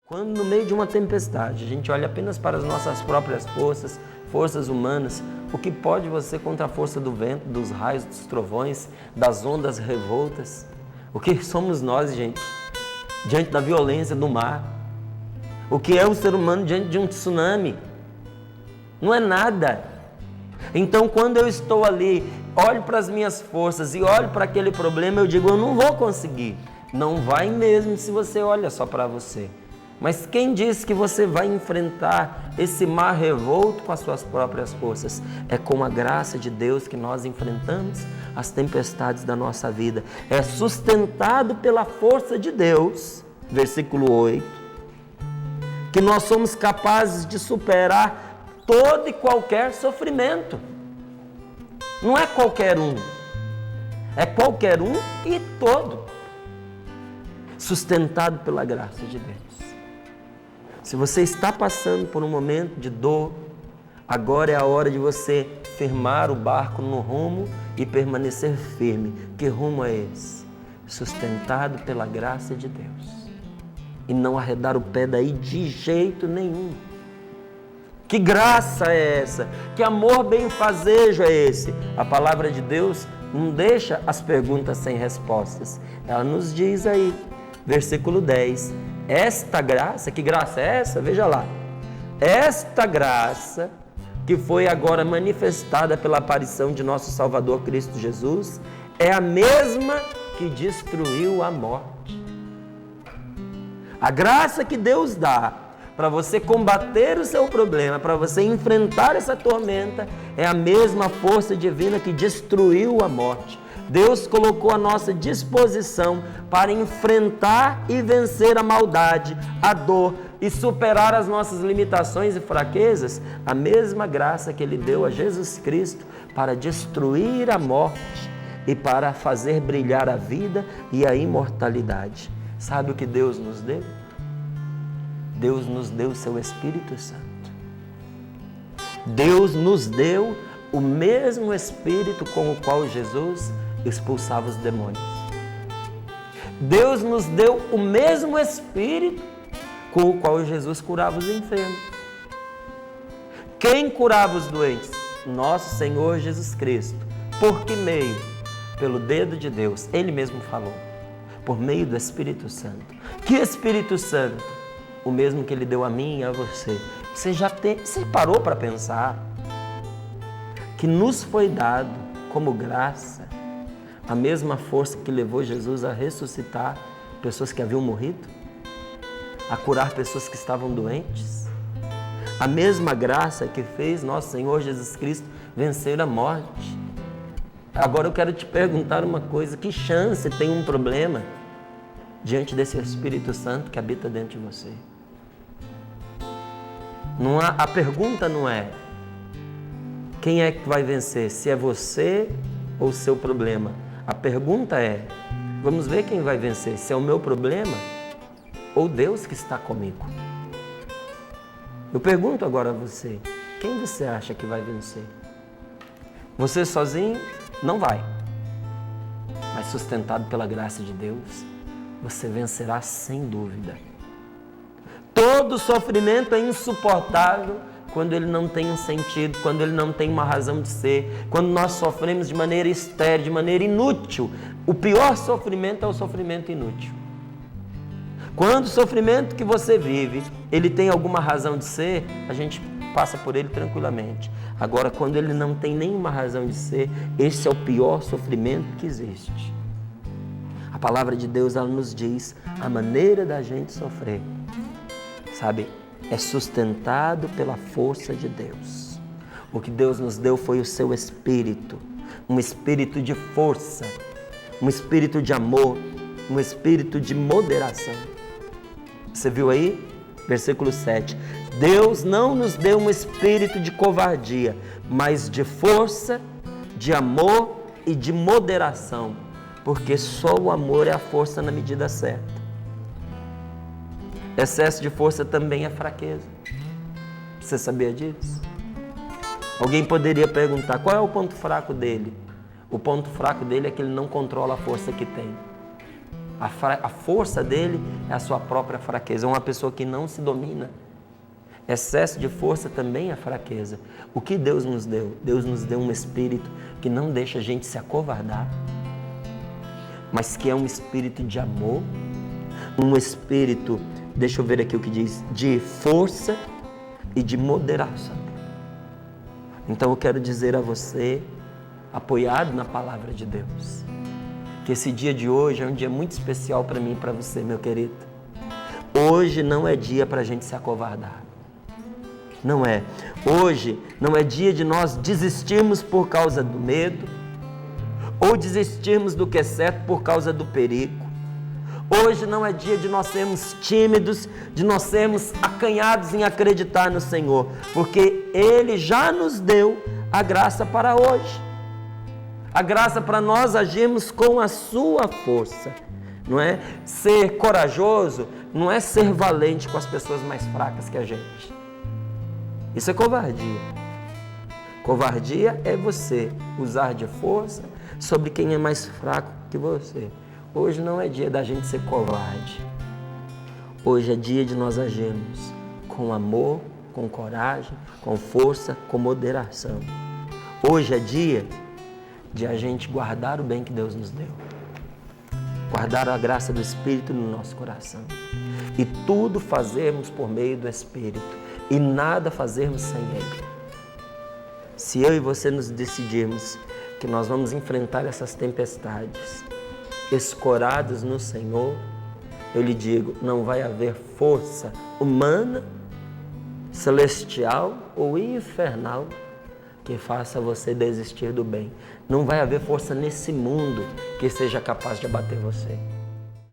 Quando no meio de uma tempestade, a gente olha apenas para as nossas próprias forças, forças humanas, o que pode você contra a força do vento, dos raios, dos trovões, das ondas revoltas? O que somos nós, gente, diante da violência do mar? O que é o ser humano diante de um tsunami? Não é nada. Então, quando eu estou ali, olho para as minhas forças e olho para aquele problema, eu digo, eu não vou conseguir. Não vai mesmo se você olha só para você. Mas quem disse que você vai enfrentar esse mar revolto com as suas próprias forças? É com a graça de Deus que nós enfrentamos as tempestades da nossa vida. É sustentado pela força de Deus, versículo 8, que nós somos capazes de superar todo e qualquer sofrimento. Não é qualquer um, é qualquer um e todo, sustentado pela graça de Deus. Se você está passando por um momento de dor, agora é a hora de você firmar o barco no rumo e permanecer firme. Que rumo é esse? Sustentado pela graça de Deus. E não arredar o pé daí de jeito nenhum. Que graça é essa? Que amor benfazejo é esse? A palavra de Deus não deixa as perguntas sem respostas. Ela nos diz aí, versículo 10, esta graça, que graça é essa? Veja lá. Esta graça que foi agora manifestada pela aparição de nosso Salvador Cristo Jesus é a mesma que destruiu a morte. A graça que Deus dá para você combater o seu problema, para você enfrentar essa tormenta, é a mesma força divina que destruiu a morte. Deus colocou à nossa disposição para enfrentar e vencer a maldade, a dor e superar as nossas limitações e fraquezas, a mesma graça que Ele deu a Jesus Cristo para destruir a morte e para fazer brilhar a vida e a imortalidade. Sabe o que Deus nos deu? Deus nos deu o seu Espírito Santo. Deus nos deu o mesmo Espírito com o qual Jesus expulsava os demônios. Deus nos deu o mesmo Espírito com o qual Jesus curava os enfermos. Quem curava os doentes? Nosso Senhor Jesus Cristo. Por que meio? Pelo dedo de Deus. Ele mesmo falou. Por meio do Espírito Santo. Que Espírito Santo? O mesmo que Ele deu a mim e a você. Você parou para pensar que nos foi dado como graça a mesma força que levou Jesus a ressuscitar pessoas que haviam morrido, a curar pessoas que estavam doentes, a mesma graça que fez nosso Senhor Jesus Cristo vencer a morte. Agora eu quero te perguntar uma coisa, que chance tem um problema diante desse Espírito Santo que habita dentro de você? A pergunta não é quem é que vai vencer, se é você ou o seu problema. A pergunta é, vamos ver quem vai vencer, se é o meu problema ou Deus que está comigo. Eu pergunto agora a você, quem você acha que vai vencer? Você sozinho? Não vai. Mas sustentado pela graça de Deus, você vencerá sem dúvida. Todo sofrimento é insuportável quando ele não tem um sentido, quando ele não tem uma razão de ser, quando nós sofremos de maneira estéril, de maneira inútil. O pior sofrimento é o sofrimento inútil. Quando o sofrimento que você vive, ele tem alguma razão de ser, a gente passa por ele tranquilamente. Agora, quando ele não tem nenhuma razão de ser, esse é o pior sofrimento que existe. A palavra de Deus, ela nos diz a maneira da gente sofrer. Sabe? É sustentado pela força de Deus. O que Deus nos deu foi o seu Espírito, um Espírito de força, um Espírito de amor, um Espírito de moderação. Você viu aí? Versículo 7. Deus não nos deu um espírito de covardia, mas de força, de amor e de moderação, porque só o amor é a força na medida certa. Excesso de força também é fraqueza. Você sabia disso? Alguém poderia perguntar, qual é o ponto fraco dele? O ponto fraco dele é que ele não controla a força que tem. A força dele é a sua própria fraqueza. É uma pessoa que não se domina. Excesso de força também é fraqueza. O que Deus nos deu? Deus nos deu um espírito que não deixa a gente se acovardar, mas que é um espírito de amor, um espírito, deixa eu ver aqui o que diz, de força e de moderação. Então eu quero dizer a você, apoiado na palavra de Deus, que esse dia de hoje é um dia muito especial para mim e para você, meu querido. Hoje não é dia para a gente se acovardar. Não é. Hoje não é dia de nós desistirmos por causa do medo, ou desistirmos do que é certo por causa do perigo. Hoje não é dia de nós sermos tímidos, de nós sermos acanhados em acreditar no Senhor, porque Ele já nos deu a graça para hoje. A graça para nós agirmos com a sua força, não é? Ser corajoso não é ser valente com as pessoas mais fracas que a gente. Isso é covardia. Covardia é você usar de força sobre quem é mais fraco que você. Hoje não é dia da gente ser covarde. Hoje é dia de nós agirmos com amor, com coragem, com força, com moderação. Hoje é dia de a gente guardar o bem que Deus nos deu. Guardar a graça do Espírito no nosso coração. E tudo fazermos por meio do Espírito. E nada fazermos sem Ele. Se eu e você nos decidirmos que nós vamos enfrentar essas tempestades, escorados no Senhor, eu lhe digo, não vai haver força humana, celestial ou infernal que faça você desistir do bem. Não vai haver força nesse mundo que seja capaz de abater você.